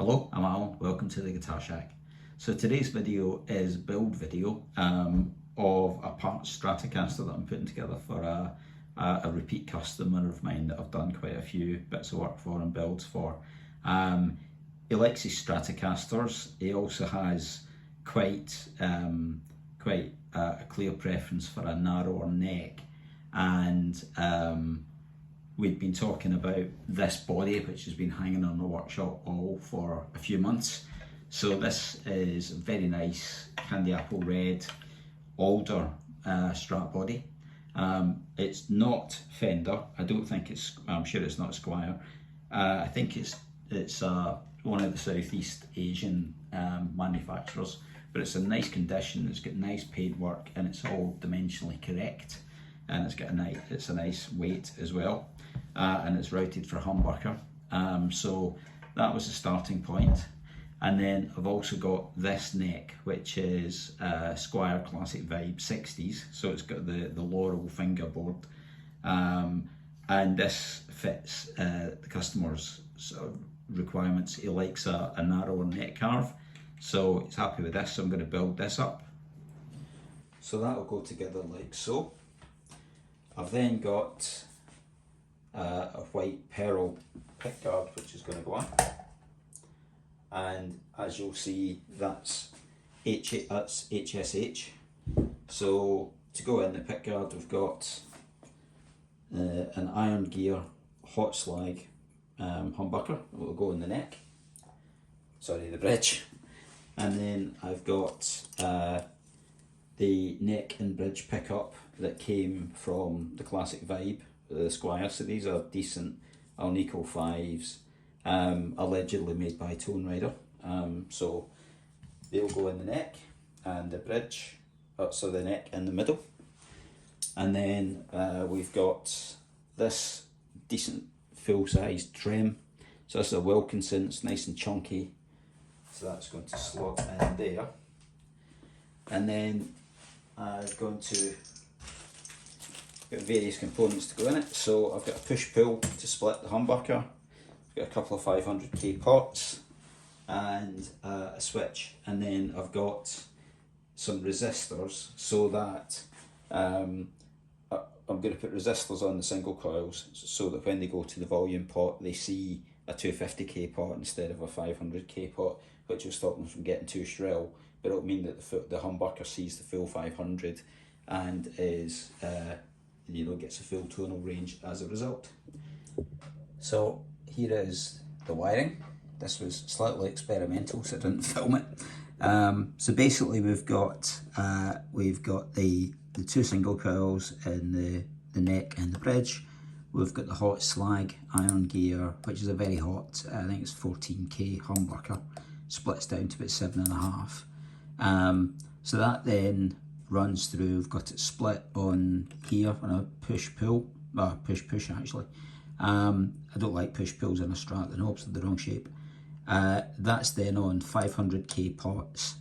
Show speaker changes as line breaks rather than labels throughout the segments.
Hello, I'm Alan, welcome to the Guitar Shack. So today's video is build video of a part Stratocaster that I'm putting together for a repeat customer of mine that I've done quite a few bits of work for and builds for. He likes his Stratocasters. He also has quite a clear preference for a narrower neck, and we'd been talking about this body, which has been hanging on the workshop all for a few months. So this is a very nice candy apple red alder Strat body. It's not Fender. I don't think it's. I'm sure it's not Squier. I think it's one of the Southeast Asian manufacturers. But it's in nice condition. It's got nice paintwork and it's all dimensionally correct. And it's a nice weight as well, and it's routed for humbucker. So that was the starting point. And then I've also got this neck, which is Squier Classic Vibe 60s. So it's got the Laurel fingerboard, and this fits the customer's sort of requirements. He likes a narrower neck carve, so he's happy with this. So I'm going to build this up. So that'll go together like so. I've then got a white pearl pickguard which is going to go on, and as you'll see that's HSH. So to go in the pickguard we've got an Iron Gear Hot Slag humbucker that will go in the neck, the bridge, and then I've got the neck and bridge pickup that came from the Classic Vibe, the Squier. So these are decent Alnico 5s, allegedly made by Tone Rider. So they'll go in the neck and the bridge, so the neck in the middle. And then we've got this decent full-sized trim. So this is a Wilkinson, it's nice and chunky. So that's going to slot in there. And then I'm going to get various components to go in it. So I've got a push-pull to split the humbucker. I've got a couple of 500k pots and a switch. And then I've got some resistors so that I'm going to put resistors on the single coils so that when they go to the volume pot they see a 250k pot instead of a 500k pot, which will stop them from getting too shrill, but it'll mean that the humbucker sees the full 500 and is gets a full tonal range as a result. So here is the wiring. This was slightly experimental, so I didn't film it. So basically we've got the two single coils in the neck and the bridge. We've got the Hot Slag Iron Gear, which is a very hot, I think it's 14k humbucker, splits down to about 7.5. So that then runs through. We've got it split on here on a push-pull, push-push actually. I don't like push-pulls in a Strat, the knobs are the wrong shape. That's then on 500k pots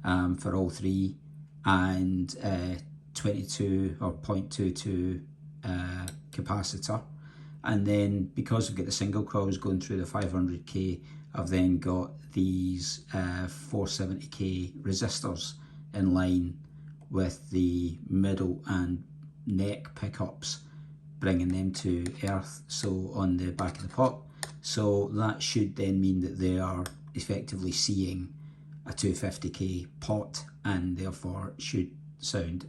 for all three, and 22 or 0.22 capacitor. And then because we've got the single coils going through the 500k, I've then got these 470k resistors in line with the middle and neck pickups, bringing them to earth, so on the back of the pot. So that should then mean that they are effectively seeing a 250k pot, and therefore should sound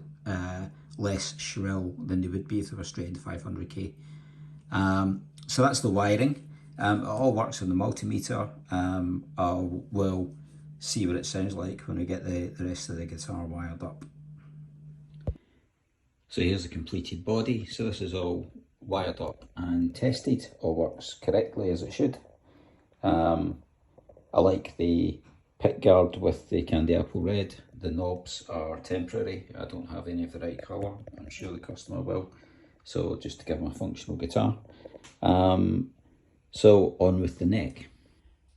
less shrill than they would be if they were straight into 500k. So that's the wiring. It all works on the multimeter. We'll see what it sounds like when we get the rest of the guitar wired up. So here's the completed body. So this is all wired up and tested. All works correctly as it should. I like the pickguard with the candy apple red. The knobs are temporary. I don't have any of the right colour. I'm sure the customer will. So just to give them a functional guitar. So on with the neck.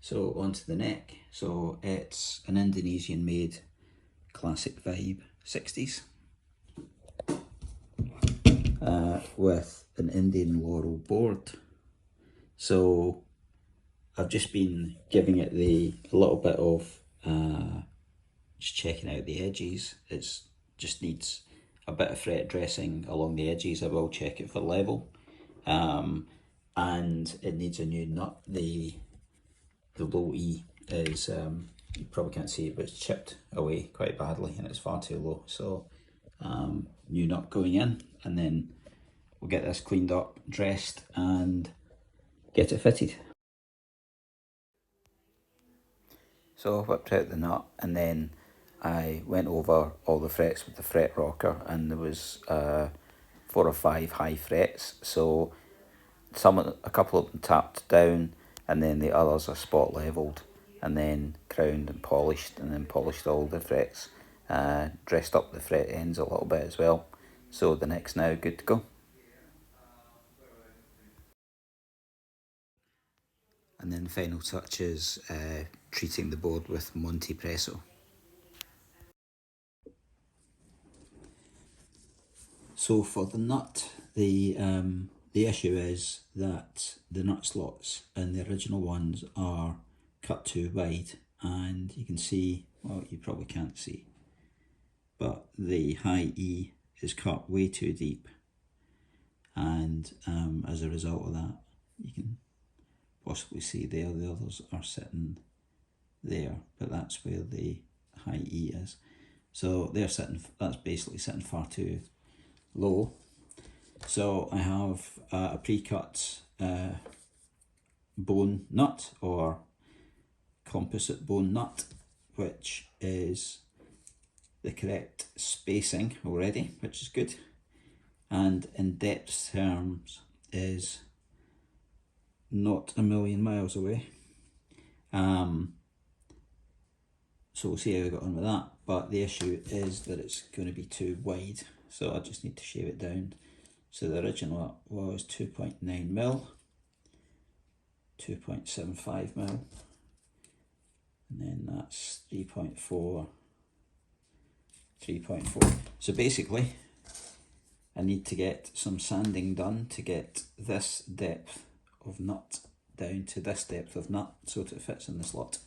So onto the neck. So it's an Indonesian made Classic Vibe 60s with an Indian Laurel board. So I've just been giving it a little bit of just checking out the edges. It's just needs a bit of fret dressing along the edges. I will check it for level, and it needs a new nut. The low E is you probably can't see it, but it's chipped away quite badly and it's far too low. So new nut going in, and then we'll get this cleaned up, dressed, and get it fitted. So I whipped out the nut, and then I went over all the frets with the fret rocker, and there was 4 or 5 high frets. So a couple of them tapped down, and then the others are spot levelled, and then crowned and then polished all the frets, dressed up the fret ends a little bit as well. So the neck's now good to go. And then the final touch is treating the board with Monte Presso. So for the nut, the issue is that the nut slots in the original ones are cut too wide, and you can see, well, you probably can't see, but the high E is cut way too deep, and as a result of that, you can possibly see there the others are sitting there, but that's where the high E is. So that's basically sitting far too low. So I have a pre-cut bone nut, or composite bone nut, which is the correct spacing already, which is good, and in depth terms is not a million miles away. So we'll see how we got on with that, but the issue is that it's going to be too wide, so I just need to shave it down. So the original was 2.9 mil, 2.75 mil, and then that's 3.4, 3.4. So basically I need to get some sanding done to get this depth of nut down to this depth of nut so that it fits in the slot.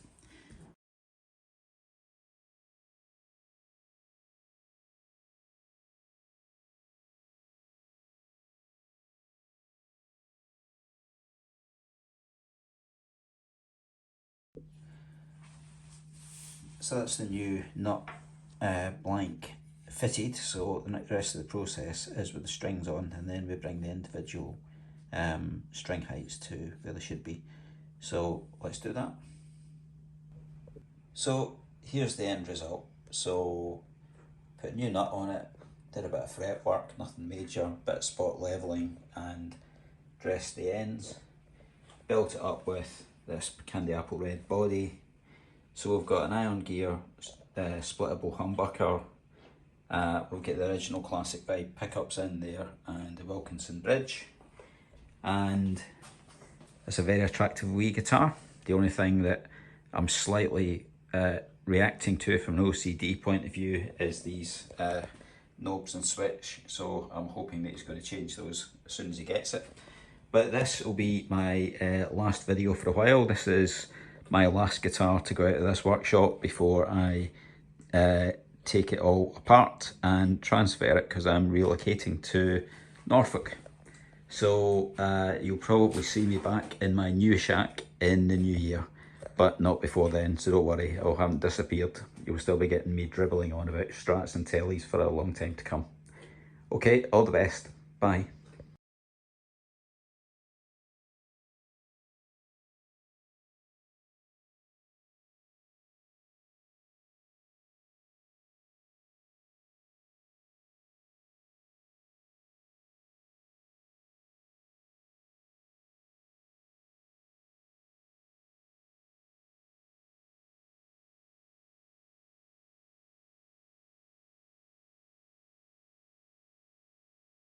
So that's the new nut blank fitted. So the rest of the process is with the strings on, and then we bring the individual string heights to where they should be. So let's do that. So here's the end result. So put a new nut on it, did a bit of fret work, nothing major, bit of spot levelling, and dressed the ends. Built it up with this candy apple red body. So we've got an Iron Gear splittable humbucker. We've got the original classic vibe pickups in there, and the Wilkinson bridge. And it's a very attractive wee guitar. The only thing that I'm slightly reacting to from an OCD point of view is these knobs and switch. So I'm hoping that he's going to change those as soon as he gets it. But this will be my last video for a while. This is my last guitar to go out of this workshop before I take it all apart and transfer it, because I'm relocating to Norfolk. So you'll probably see me back in my new shack in the new year, but not before then, so don't worry, I haven't disappeared. You'll still be getting me dribbling on about Strats and tellies for a long time to come. Okay, all the best, bye.